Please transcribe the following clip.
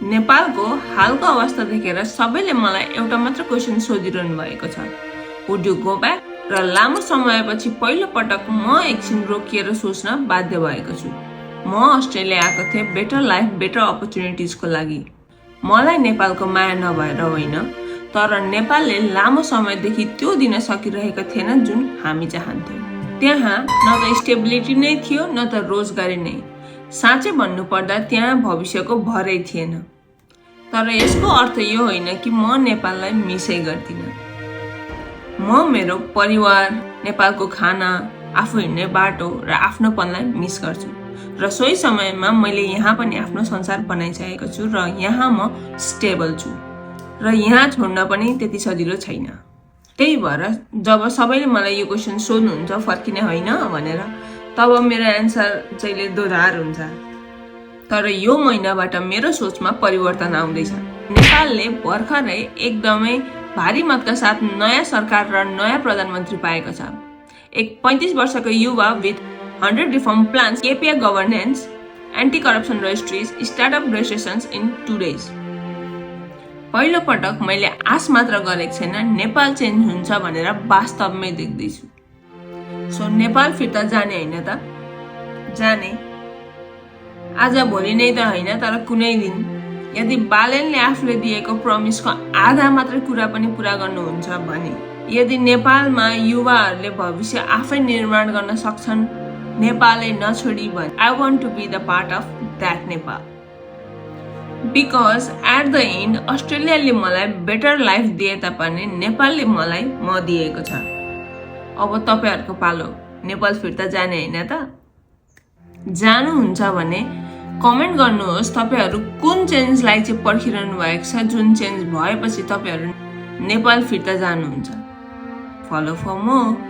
नेपालको हालको अवस्था देखेर सबैले मलाई एउटा मात्र क्वेसन सोधिरहनु भएको छ, वुड यु गो ब्याक? र लामो समयपछि पहिलो पटक म एकछिन रोकिएर सोच्न बाध्य भएको छु। म अस्ट्रेलिया आएको थिएँ बेटर लाइफ बेटर अपर्च्युनिटिजको लागि। मलाई नेपालको माया नभएर होइन, तर नेपालले लामो समयदेखि त्यो दिन सकिरहेको थिएन जुन हामी चाहन्थ्यौँ। त्यहाँ न त स्टेबिलिटी नै थियो न त रोजगारी नै। साँच्चै भन्नुपर्दा त्यहाँ भविष्यको भरै थिएन। तर यसको अर्थ यो होइन कि म नेपाललाई मिसै गर्दिनँ। म मेरो परिवार, नेपालको खाना, आफू हिँड्ने बाटो र आफ्नोपनलाई मिस गर्छु। र सोही समयमा मैले यहाँ पनि आफ्नो संसार बनाइसकेको छु र यहाँ म स्टेबल छु र यहाँ छोड्न पनि त्यति सजिलो छैन। त्यही भएर जब सबैले मलाई यो क्वेसन सोध्नुहुन्छ फर्किने होइन भनेर, तब मेरो एन्सर चाहिँ दोधार हुन्छ। तर यो महिनाबाट मेरो सोचमा परिवर्तन आउँदैछ। नेपालले भर्खरै एकदमै भारी मतका साथ नयाँ सरकार र नयाँ प्रधानमन्त्री पाएको छ। एक 35 वर्षको युवा with 100 reform plans, KPI governance, anti corruption registries, startup registrations in 2 days। पहिलो पटक मैले आश मात्र गरेको छैन, नेपाल चेन्ज हुन्छ भनेर वास्तवमै देख्दैछु। सो नेपाल फिर्ता जाने होइन त? जाने। आज भोलि नै त होइन, तर कुनै दिन। यदि बालेनले आफूले दिएको प्रमिसको आधा मात्र कुरा पनि पुरा गर्नुहुन्छ भने, यदि नेपालमा युवाहरूले भविष्य आफै निर्माण गर्न सक्छन् नेपाललाई नछोडी भने, I want to be the part of that Nepal. Because at the end अस्ट्रेलियाले मलाई बेटर लाइफ दिए तापनि नेपालले मलाई म दिएको छ। अब तपाईहरुको पालो, नेपाल फिर्ता जाने होइन त? जानुहुन्छ भने कमेन्ट गर्नुहोस् तपाईहरु कुन चेन्जलाई चाहिँ पर्खिरहनु भएको छ, जुन चेन्ज भएपछि तपाईहरु नेपाल फिर्ता जानुहुन्छ। Follow for more.